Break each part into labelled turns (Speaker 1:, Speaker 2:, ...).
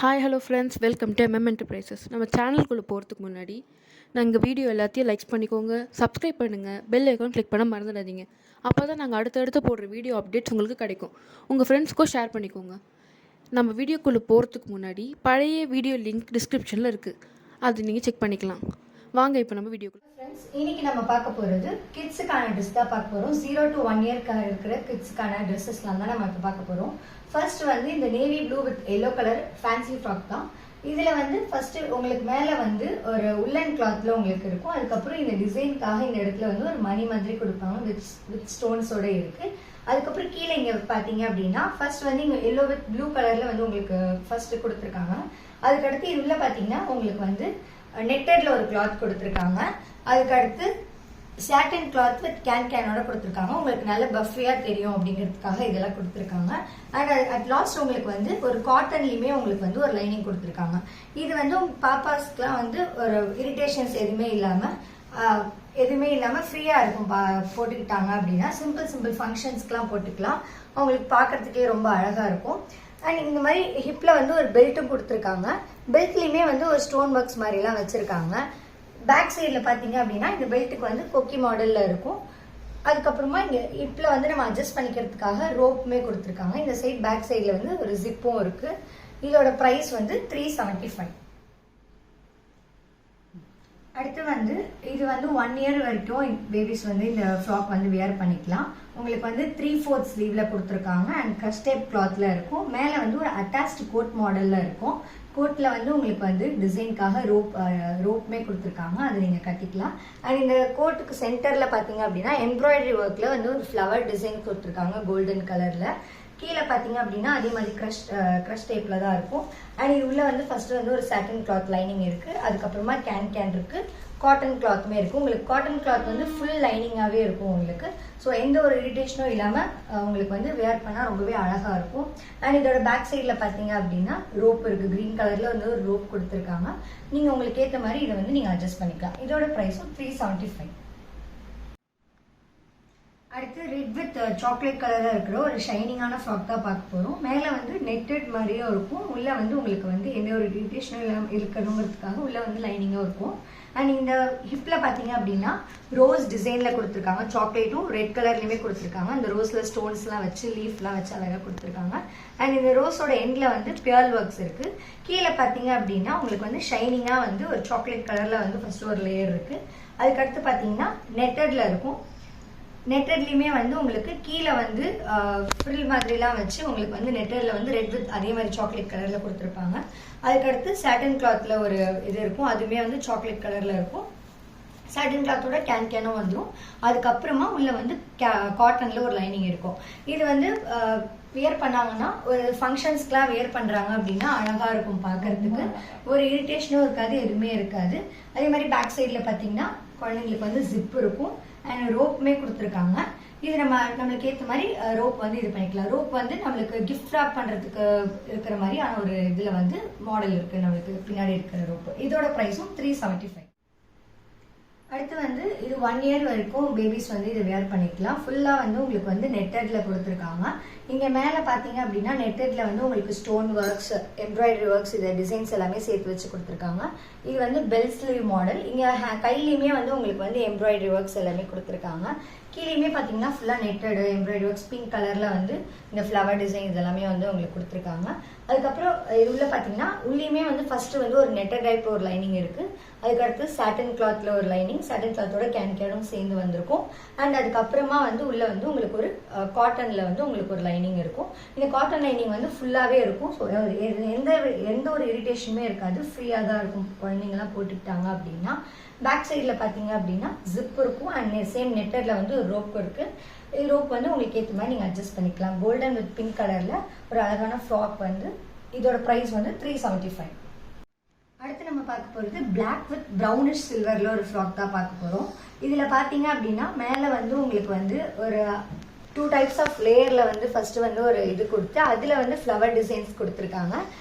Speaker 1: Hi hello friends, welcome to enterprises. நம்ம சேனலுக்குள்ளே போகிறதுக்கு முன்னாடி நாங்கள் வீடியோ எல்லாத்தையும் லைக்ஸ் பண்ணிக்கோங்க, சப்ஸ்கிரைப் பண்ணுங்கள், பெல் ஐக்கான் கிளிக் பண்ண மறந்துடாதீங்க. அப்போ தான் நாங்கள் அடுத்தடுத்து போடுற வீடியோ அப்டேட்ஸ் உங்களுக்கு கிடைக்கும். உங்கள் ஃப்ரெண்ட்ஸ்க்கும் ஷேர் பண்ணிக்கோங்க. நம்ம வீடியோக்குள்ளே போகிறதுக்கு முன்னாடி பழைய வீடியோ லிங்க் டிஸ்கிரிப்ஷனில் இருக்குது, அது நீங்கள் செக் பண்ணிக்கலாம். வாங்க இப்போ நம்ம வீடியோக்குள்ளே.
Speaker 2: ஃப்ரெண்ட்ஸ், இன்னைக்கு நம்ம பார்க்க போகிறது கிட்ஸுக்கான ட்ரெஸ் தான் பார்க்க போகிறோம். 0 to 1 year இருக்கிற கிட்ஸுக்கான ட்ரெஸ்ஸஸ்லாம் தான் நம்ம இப்போ பார்க்க போகிறோம். ஃபர்ஸ்ட் வந்து இந்த navy blue with yellow colour fancy frock தான். இதில் வந்து ஃபர்ஸ்ட் உங்களுக்கு மேலே வந்து ஒரு உள்ளன் கிளாத்ல உங்களுக்கு இருக்கும். அதுக்கப்புறம் இந்த டிசைனுக்காக இந்த இடத்துல வந்து ஒரு மணி மாதிரி கொடுப்பாங்க வித் ஸ்டோன்ஸோட இருக்கு. அதுக்கப்புறம் கீழே இங்கே பார்த்தீங்க அப்படின்னா ஃபர்ஸ்ட் வந்து இங்கே எல்லோ வித் ப்ளூ கலர்ல வந்து உங்களுக்கு ஃபர்ஸ்ட் கொடுத்துருக்காங்க. அதுக்கடுத்து இது உள்ள பார்த்தீங்கன்னா உங்களுக்கு வந்து நெட்டட்ல ஒரு கிளாத் கொடுத்துருக்காங்க. அதுக்கடுத்து சாட்டின் கிளாத் வித் கேனோட கொடுத்துருக்காங்க. உங்களுக்கு நல்ல பஃபியா தெரியும் அப்படிங்கிறதுக்காக இதெல்லாம் கொடுத்துருக்காங்க. அண்ட் அட் லாஸ்ட் உங்களுக்கு வந்து ஒரு காட்டன்லயுமே உங்களுக்கு வந்து ஒரு லைனிங் கொடுத்துருக்காங்க. இது வந்து உங்க பாப்பாஸ்க்குலாம் வந்து ஒரு இரிட்டேஷன்ஸ் எதுவுமே இல்லாம ஃப்ரீயா இருக்கும். போட்டுக்கிட்டாங்க அப்படின்னா சிம்பிள் ஃபங்க்ஷன்ஸ்க்குலாம் போட்டுக்கலாம். அவங்களுக்கு பார்க்கறதுக்கே ரொம்ப அழகா இருக்கும். அண்ட் இந்த மாதிரி ஹிப்ல வந்து ஒரு பெல்ட்டும் கொடுத்துருக்காங்க. பெல்ட்லயுமே வந்து ஒரு ஸ்டோன் ஒர்க்ஸ் மாதிரி எல்லாம் வச்சிருக்காங்க. பேக் சைட்ல பாத்தீங்க அப்படின்னா இந்த பெல்ட்டுக்கு வந்து கொக்கி மாடல்ல இருக்கும். அதுக்கப்புறமா இங்க ஹிப்ல வந்து நம்ம அட்ஜஸ்ட் பண்ணிக்கிறதுக்காக ரோப்புமே கொடுத்துருக்காங்க. இந்த சைட் பேக் சைட்ல வந்து ஒரு ஜிப்பும் இருக்கு. இதோட பிரைஸ் வந்து 375. அடுத்து வந்து இது வந்து 1 year வரைக்கும் பேபிஸ் வந்து இந்த ஃப்ராக் வந்து வியர் பண்ணிக்கலாம். உங்களுக்கு வந்து 3/4 ஸ்லீவ்ல கொடுத்துருக்காங்க. அண்ட் கஸ்டேப் கிளாத்ல இருக்கும். மேலே வந்து ஒரு அட்டாச்டு கோட் மாடல்ல இருக்கும். கோட்ல வந்து உங்களுக்கு வந்து டிசைனுக்காக ரோப்புமே கொடுத்துருக்காங்க, அது நீங்க கட்டிக்கலாம். அண்ட் இந்த கோட்டுக்கு சென்டர்ல பாத்தீங்க அப்படின்னா எம்ப்ராய்டரி ஒர்க்ல வந்து ஒரு ஃப்ளவர் டிசைன் கொடுத்துருக்காங்க கோல்டன் கலர்ல. கீழே பார்த்தீங்க அப்படின்னா அதே மாதிரி க்ரஷ் டைப்ல தான் இருக்கும். அண்ட் இது உள்ள வந்து ஃபர்ஸ்ட் வந்து ஒரு சாட்டின் கிளாத் லைனிங் இருக்கு. அதுக்கப்புறமா கேன் இருக்கு. காட்டன் கிளாத்துமே இருக்கு. உங்களுக்கு காட்டன் கிளாத் வந்து ஃபுல் லைனிங்காகவே இருக்கும் உங்களுக்கு. ஸோ எந்த ஒரு இரிட்டேஷனும் இல்லாமல் உங்களுக்கு வந்து வேர் பண்ணால் ரொம்பவே அழகாக இருக்கும். அண்ட் இதோட பேக் சைடில் பார்த்தீங்க அப்படின்னா ரோப் இருக்கு. கிரீன் கலர்ல வந்து ஒரு ரோப் கொடுத்துருக்காங்க. நீங்கள் உங்களுக்கு ஏற்ற மாதிரி இதை வந்து நீங்கள் அட்ஜஸ்ட் பண்ணிக்கலாம். இதோட ப்ரைஸும் 375. அடுத்து ரெட் வித் சாக்லேட் கலர்ல இருக்கிற ஒரு ஷைனிங்கான ஃப்ராக் தான் பார்க்க போறோம். மேலே வந்து நெட்டட் மாதிரியும் இருக்கும். உள்ள வந்து உங்களுக்கு வந்து எந்த ஒரு இரிட்டேஷனும் இருக்கணுங்கிறதுக்காக உள்ள வந்து லைனிங்கும் இருக்கும். அண்ட் இந்த ஹிப்ல பாத்தீங்க அப்படின்னா ரோஸ் டிசைன்ல கொடுத்துருக்காங்க. சாக்லேட்டும் ரெட் கலர்லயுமே கொடுத்துருக்காங்க. இந்த ரோஸ்ல ஸ்டோன்ஸ் எல்லாம் வச்சு லீஃப் எல்லாம் வச்சு அழகா கொடுத்துருக்காங்க. அண்ட் இந்த ரோஸோட எண்ட்ல வந்து பியர்ல் ஒர்க்ஸ் இருக்கு. கீழே பாத்தீங்க அப்படின்னா உங்களுக்கு வந்து ஷைனிங்கா வந்து ஒரு சாக்லேட் கலர்ல வந்து ஃபர்ஸ்ட் ஒரு லேயர் இருக்கு. அதுக்கடுத்து பாத்தீங்கன்னா நெட்டட்ல இருக்கும். நெட்டட்லயுமே வந்து உங்களுக்கு கீழே வந்து ஃப்ரில் மாதிரிலாம் வச்சு உங்களுக்கு வந்து நெட்டட்ல வந்து ரெட் வித் அதே மாதிரி சாக்லேட் கலர்ல கொடுத்துருப்பாங்க. அதுக்கடுத்து சாட்டின் கிளாத்ல ஒரு இது இருக்கும். அதுவுமே வந்து சாக்லேட் கலர்ல இருக்கும். சாட்டின் கிளாத்தோட கேனும் வந்துடும். அதுக்கப்புறமா உள்ள வந்து காட்டன்ல ஒரு லைனிங் இருக்கும். இது வந்து வியர் பண்ணாங்கன்னா ஒரு ஃபங்க்ஷன்ஸ்க்குலாம் வியர் பண்றாங்க அப்படின்னா அழகா இருக்கும் பார்க்கறதுக்கு. ஒரு இரிட்டேஷனும் இருக்காது, எதுவுமே இருக்காது. அதே மாதிரி பேக் சைட்ல பாத்தீங்கன்னா குழந்தைங்களுக்கு வந்து ஜிப் இருக்கும். அண்ட் ரோப்புமே கொடுத்துருக்காங்க. இது நம்மளுக்கு ஏற்ற மாதிரி ரோப் வந்து இது பண்ணிக்கலாம். ரோப் வந்து நம்மளுக்கு கிஃப்ட் ராப் பண்றதுக்கு இருக்கிற மாதிரி ஆன ஒரு இதுல வந்து மாடல் இருக்கு. நம்மளுக்கு பின்னாடி இருக்கிற ரோப் இதோட பிரைஸும் 375. அடுத்து வந்து இது 1 year வரைக்கும் பேபிஸ் வந்து இதை வேர் பண்ணிக்கலாம். ஃபுல்லா வந்து உங்களுக்கு வந்து நெட்டட்ல கொடுத்துருக்காங்க. இங்க மேல பாத்தீங்க அப்படின்னா நெட்டட்ல வந்து உங்களுக்கு ஸ்டோன் ஒர்க்ஸ், எம்ப்ராய்டரி ஒர்க்ஸ், இதை டிசைன்ஸ் எல்லாமே சேர்த்து வச்சு கொடுத்துருக்காங்க. இது வந்து பெல் ஸ்லீவ் மாடல். இங்க கையிலயுமே வந்து உங்களுக்கு வந்து எம்ப்ராய்டரி ஒர்க்ஸ் எல்லாமே கொடுத்துருக்காங்க. கீழேயுமே பாத்தீங்கன்னா ஃபுல்லா நெட்டட் எம்ப்ராய்டரி ஒர்க்ஸ் பிங்க் கலர்ல வந்து இந்த ஃபிளவர் டிசைன் இதெல்லாமே வந்து உங்களுக்கு கொடுத்துருக்காங்க. அதுக்கப்புறம் இது உள்ள பாத்தீங்கன்னா உள்ளேயுமே வந்து ஃபர்ஸ்ட் வந்து ஒரு நெட்டட் டைப் ஒரு லைனிங் இருக்கு. அதுக்கடுத்து சாட்டின் கிளாத்ல ஒரு லைனிங், சாட்டின் கிளாத்தோட கேனும் சேர்ந்து வந்திருக்கும். அண்ட் அதுக்கப்புறமா வந்து உள்ள வந்து உங்களுக்கு ஒரு காட்டன்ல வந்து உங்களுக்கு ஒரு லைனிங் இருக்கும். இந்த காட்டன் லைனிங் வந்து ஃபுல்லாவே இருக்கும். ஸோ எந்த ஒரு இரிட்டேஷனுமே இருக்காது, ஃப்ரீயா தான் இருக்கும். குழந்தைங்கலாம் போட்டுக்கிட்டாங்க அப்படின்னா பேக் சைட்ல பாத்தீங்க அப்படின்னா ஜிப் இருக்கும். அண்ட் சேம் நெட்டர்ல வந்து ஒரு ரோப் இருக்கு. ரோப் வந்து உங்களுக்கு ஏற்ற மாதிரி நீங்க அட்ஜஸ்ட் பண்ணிக்கலாம். கோல்டன் வித் பிங்க் கலர்ல ஒரு அழகான ஃப்ராக் வந்து இதோட பிரைஸ் வந்து 375. அடுத்து நம்ம பார்க்க போறது பிளாக் வித் பிரவுனிஷ் சில்வர்ல ஒரு ஃப்ராக் தான் பார்க்க போறோம். இதுல பாத்தீங்க அப்படின்னா மேல வந்து உங்களுக்கு வந்து ஒரு 2 types ஆஃப் லேயர்ல வந்து ஃபர்ஸ்ட் வந்து ஒரு இது கொடுத்து அதுல வந்து ஃப்ளவர் டிசைன்ஸ் கொடுத்துருக்காங்க.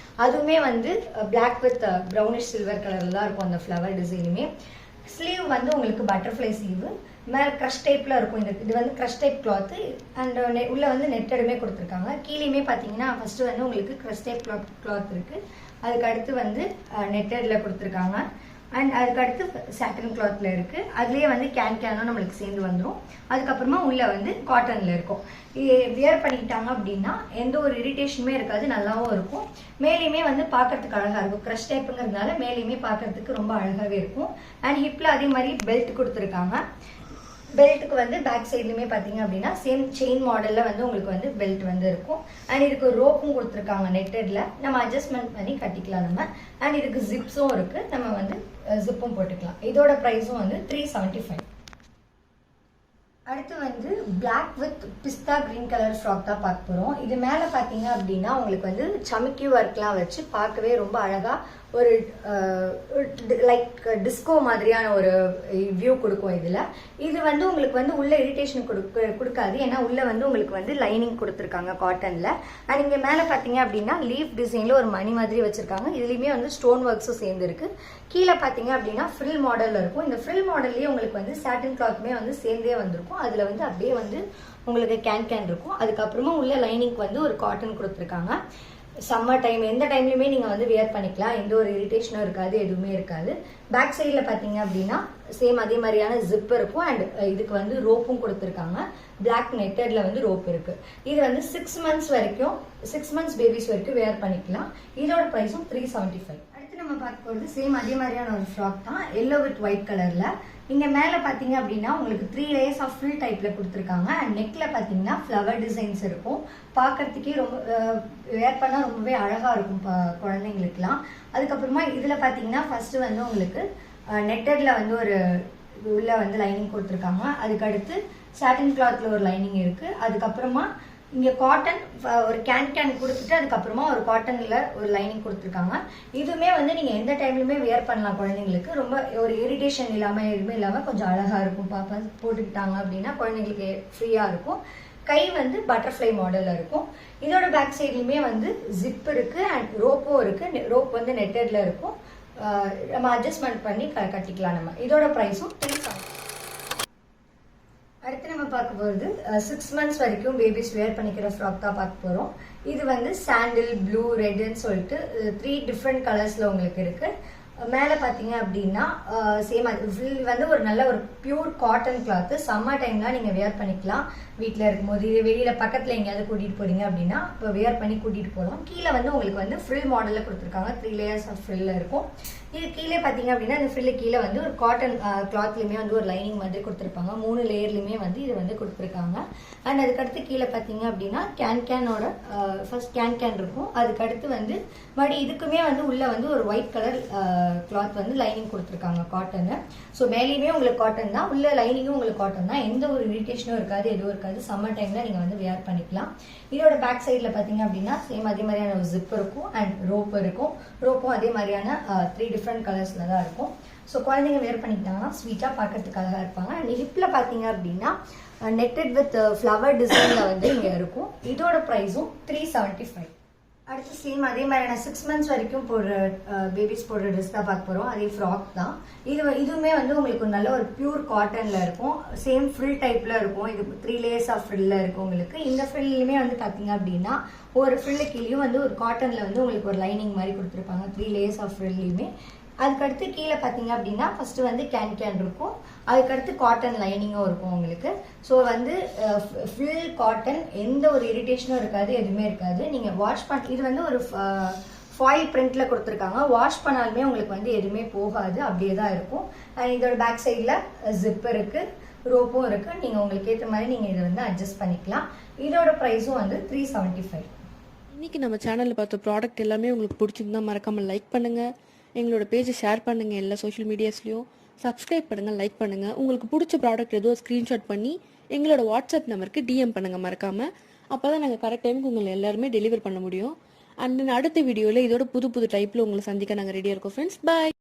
Speaker 2: அதுவுமே வந்து பிளாக் வித் பிரவுனிஷ் சில்வர் கலர்ல தான் இருக்கும் அந்த ஃப்ளவர் டிசைனுமே. ஸ்லீவ் வந்து உங்களுக்கு பட்டர்ஃப்ளை ஸ்லீவ், மேலே க்ரஷ் டைப்பில் இருக்கும். இது வந்து க்ரஷ் டைப் கிளாத்து அண்ட் உள்ளே வந்து நெட்டடுமே கொடுத்துருக்காங்க. கீழேயுமே பார்த்தீங்கன்னா ஃபஸ்ட்டு வந்து உங்களுக்கு க்ரஷ் டைப் கிளாத் இருக்குது, அதுக்கு அடுத்து வந்து நெட்டடில் கொடுத்துருக்காங்க. அண்ட் அதுக்கு அடுத்து சாட்டின் கிளாத்தில் இருக்குது. அதுலேயே வந்து கேனும் நம்மளுக்கு சேர்ந்து வந்துடும். அதுக்கப்புறமா உள்ளே வந்து காட்டனில் இருக்கும். இது வியர் பண்ணிக்கிட்டாங்க அப்படின்னா எந்த ஒரு இரிட்டேஷனுமே இருக்காது, நல்லாவும் இருக்கும். மேலேயுமே வந்து பார்க்கறதுக்கு அழகாக இருக்கும். க்ரஷ் டைப்புங்கிறதுனால மேலேயுமே பார்க்கறதுக்கு ரொம்ப அழகாகவே இருக்கும். அண்ட் ஹிப்பில் அதே மாதிரி பெல்ட் கொடுத்துருக்காங்க. பெல்ட்டுக்கு வந்து பேக் சைட்லையுமே பார்த்தீங்க அப்படின்னா சேம் செயின் மாடலில் வந்து உங்களுக்கு வந்து பெல்ட் வந்து இருக்கும். அண்ட் இதுக்கு ரோப்பும் கொடுத்துருக்காங்க நெட்டடில், நம்ம அட்ஜஸ்ட்மெண்ட் பண்ணி கட்டிக்கலாம் நம்ம. அண்ட் இதுக்கு ஜிப்ஸும் இருக்குது, நம்ம வந்து ஜிப்பும் போட்டுக்கலாம். இதோட ப்ரைஸும் வந்து 375. அடுத்து வந்து black with pista green colour frock தான் பார்க்க போகிறோம். இது மேலே பார்த்தீங்க அப்படின்னா உங்களுக்கு வந்து சமிக்கி ஒர்க்லாம் வச்சு பார்க்கவே ரொம்ப அழகாக ஒரு லைக் டிஸ்கோ மாதிரியான ஒரு வியூ கொடுக்கும். இது வந்து உங்களுக்கு வந்து உள்ள இரிட்டேஷன் கொடுக்காது, ஏன்னா உள்ள வந்து உங்களுக்கு வந்து லைனிங் கொடுத்துருக்காங்க காட்டனில். அண்ட் இங்கே மேலே பார்த்தீங்க அப்படின்னா லீஃப் டிசைனில் ஒரு மணி மாதிரி வச்சுருக்காங்க. இதுலேயுமே வந்து ஸ்டோன் ஒர்க்ஸும் சேர்ந்துருக்கு. கீழே பார்த்தீங்க அப்படின்னா ஃப்ரில் மாடலில் இருக்கும். இந்த ஃப்ரில் மாடல்லேயே உங்களுக்கு வந்து சாட்டின் கிளாத்துமே வந்து சேர்ந்தே வந்திருக்கும். அதில் வந்து அப்படியே வந்து உங்களுக்கு கேன் இருக்கும். அதுக்கப்புறமா உள்ள லைனிங்க்கு வந்து ஒரு காட்டன் கொடுத்துருக்காங்க. சம்மர் டைம் எந்த டைம்லையுமே நீங்கள் வந்து வியர் பண்ணிக்கலாம், எந்த ஒரு இரிட்டேஷனும் இருக்காது, எதுவுமே இருக்காது. பேக் சைடில் பார்த்தீங்க அப்படின்னா சேம் அதே மாதிரியான ஜிப் இருக்கும். அண்ட் இதுக்கு வந்து ரோப்பும் கொடுத்துருக்காங்க. பிளாக் நெட்டடில் வந்து ரோப் இருக்குது. இது வந்து 6 months வரைக்கும் 6 months பேபிஸ் வரைக்கும் வியர் பண்ணிக்கலாம். இதோட ப்ரைஸும் 375. அடுத்து நம்ம பார்க்க போகிறது சேம் அதே மாதிரியான ஒரு ஃப்ராக் தான், எல்லோ வித் ஒயிட் கலரில். இங்கே மேலே பார்த்தீங்க அப்படின்னா உங்களுக்கு 3 layers ஆஃப் ஃபுல் டைப்பில் கொடுத்துருக்காங்க. அண்ட் நெக்கில் பார்த்தீங்கன்னா ஃப்ளவர் டிசைன்ஸ் இருக்கும். பார்க்கறதுக்கே ரொம்ப வேர் பண்ணால் ரொம்பவே அழகாக இருக்கும் குழந்தைங்களுக்குலாம். அதுக்கப்புறமா இதில் பார்த்தீங்கன்னா ஃபஸ்ட்டு வந்து உங்களுக்கு நெட்டடில் வந்து ஒரு உள்ளே வந்து லைனிங் கொடுத்துருக்காங்க. அதுக்கடுத்து சாட்டின் கிளாத்தில் ஒரு லைனிங் இருக்குது. அதுக்கப்புறமா இங்கே காட்டன் ஒரு கேன் கொடுத்துட்டு அதுக்கப்புறமா ஒரு காட்டனில் ஒரு லைனிங் கொடுத்துருக்காங்க. இதுவுமே வந்து நீங்கள் எந்த டைம்லையுமே வியர் பண்ணலாம். குழந்தைங்களுக்கு ரொம்ப ஒரு இரிட்டேஷன் இல்லாமல் எதுவுமே இல்லாமல் கொஞ்சம் அழகாக இருக்கும். பாப்பா போட்டுக்கிட்டாங்க அப்படின்னா குழந்தைங்களுக்கு ஃப்ரீயாக இருக்கும். கை வந்து பட்டர்ஃப்ளை மாடலில் இருக்கும். இதோட பேக் சைட்லையுமே வந்து ஜிப் இருக்குது அண்ட் ரோப்பும் இருக்குது. ரோப் வந்து நெட்டடில் இருக்கும். நம்ம அட்ஜஸ்ட்மெண்ட் பண்ணி கட்டிக்கலாம் நம்ம. இதோட ப்ரைஸும் 370. அடுத்து நம்ம பார்க்க போகிறது 6 months வரைக்கும் பேபிஸ் வேர் பண்ணிக்கிற ஃப்ராக் தான் பார்க்க போகிறோம். இது வந்து சாண்டில், ப்ளூ, ரெட்டுன்னு சொல்லிட்டு 3 different கலர்ஸில் உங்களுக்கு இருக்குது. மேலே பார்த்தீங்க அப்படின்னா சேம் வந்து ஒரு நல்ல ஒரு பியூர் காட்டன் கிளாத்து. சம்மர் டைம்லாம் நீங்கள் வியர் பண்ணிக்கலாம். வீட்டில் இருக்கும்போது வெளியில் பக்கத்தில் எங்கேயாவது கூட்டிகிட்டு போகிறீங்க அப்படின்னா இப்போ வியர் பண்ணி கூட்டிகிட்டு போகலாம். கீழே வந்து உங்களுக்கு வந்து ஃப்ரில் மாடலில் கொடுத்துருக்காங்க. 3 layers ஆஃப் ஃப்ரில்ல இருக்கும். இது கீழே பார்த்தீங்க அப்படின்னா இந்த ஃப்ரில்லு கீழே வந்து ஒரு காட்டன் கிளாத்லையுமே வந்து ஒரு லைனிங் மாதிரி கொடுத்துருப்பாங்க. 3 லேயர்லையுமே வந்து இது வந்து கொடுத்துருக்காங்க. அண்ட் அதுக்கடுத்து கீழே பார்த்தீங்க அப்படின்னா கேனோட ஃபர்ஸ்ட் கேன் இருக்கும். அதுக்கடுத்து வந்து மறுபடி இதுக்குமே வந்து உள்ளே வந்து ஒரு ஒயிட் கலர் கிளாத் வந்து லைனிங் கொடுத்துருக்காங்க காட்டனு. ஸோ மேலேயுமே உங்களுக்கு காட்டன் தான், உள்ள லைனிங்கும் உங்களுக்கு காட்டன் தான். எந்த ஒரு இரிட்டேஷனும் இருக்காது, எதுவும் இருக்காது. சம்மர் டைமில் நீங்கள் வந்து வியர் பண்ணிக்கலாம். இதோட பேக் சைடில் பார்த்தீங்க அப்படின்னா சேம் அதே மாதிரியான ஒரு ஜிப் இருக்கும் அண்ட் ரோப் இருக்கும். ரோப்பும் அதே மாதிரியான 3 different கலர்ஸில் தான் இருக்கும். ஸோ குழந்தைங்க வேர் பண்ணிக்கிட்டாங்கன்னா ஸ்வீட்டாக பார்க்கறதுக்கு அழகாக இருப்பாங்க. அண்ட் ஹிப்பில் பார்த்தீங்க அப்படின்னா நெட்டட் வித் ஃப்ளவர் டிசைனில் வந்து இங்கே இருக்கும். இதோட ப்ரைஸும் 375. அடுத்து சேம் அதே மாதிரியான 6 months வரைக்கும் போடுற பேபிஸ் போடுற ட்ரெஸ் தான் பார்க்க போகிறோம். அதே ஃப்ராக் தான். இதுவுமே வந்து உங்களுக்கு நல்ல ஒரு பியூர் காட்டனில் இருக்கும். சேம் ஃப்ரில் டைப்பில் இருக்கும். இது 3 layers ஆஃப் ஃப்ரில்ல இருக்கும் உங்களுக்கு. இந்த ஃப்ரில்லுமே வந்து பார்த்தீங்க அப்படின்னா ஒரு ஃப்ரில்லு கீழேயும் வந்து ஒரு காட்டனில் வந்து உங்களுக்கு ஒரு லைனிங் மாதிரி கொடுத்துருப்பாங்க. 3 layers ஆஃப் ஃப்ரில்லையுமே. அதுக்கடுத்து கீழே பார்த்தீங்க அப்படின்னா ஃபஸ்ட்டு வந்து கேன் இருக்கும். அதுக்கடுத்து காட்டன் லைனிங்கும் இருக்கும் உங்களுக்கு. ஸோ வந்து ஃபுல் காட்டன், எந்த ஒரு இரிட்டேஷனும் இருக்காது, எதுவுமே இருக்காது. நீங்கள் வாஷ் இது வந்து ஒரு ஃபாயில் பிரிண்ட்டில் கொடுத்துருக்காங்க. வாஷ் பண்ணாலுமே உங்களுக்கு வந்து எதுவுமே போகாது, அப்படியே தான் இருக்கும். அண்ட் இதோட பேக் சைடில் ஜிப் இருக்குது, ரோப்பும் இருக்குது. நீங்கள் உங்களுக்கு ஏற்ற மாதிரி நீங்கள் இதை வந்து அட்ஜஸ்ட் பண்ணிக்கலாம். இதோட ப்ரைஸும் வந்து 375.
Speaker 1: இன்றைக்கி நம்ம சேனலில் பார்த்த ப்ராடக்ட் எல்லாமே உங்களுக்கு பிடிச்சிருந்தா மறக்காமல் லைக் பண்ணுங்கள். எங்களோட பேஜை ஷேர் பண்ணுங்கள் எல்லா சோஷியல் மீடியாஸ்லையும். சப்ஸ்கிரைப் பண்ணுங்கள், லைக் பண்ணுங்கள். உங்களுக்கு பிடிச்ச ப்ராடக்ட் ஏதோ ஸ்க்ரீன்ஷாட் பண்ணி எங்களோட வாட்ஸ்அப் நம்பருக்கு டிஎம் பண்ணுங்கள் மறக்காமல். அப்போ தான் நாங்கள் கரெக்ட் டைமுக்கு உங்களை எல்லாருமே டெலிவர் பண்ண முடியும். அண்ட் அடுத்த வீடியோவில் இதோட புது டைப்பில் உங்களை சந்திக்க நாங்கள் ரெடியாக இருக்கோம் ஃப்ரெண்ட்ஸ். பாய்.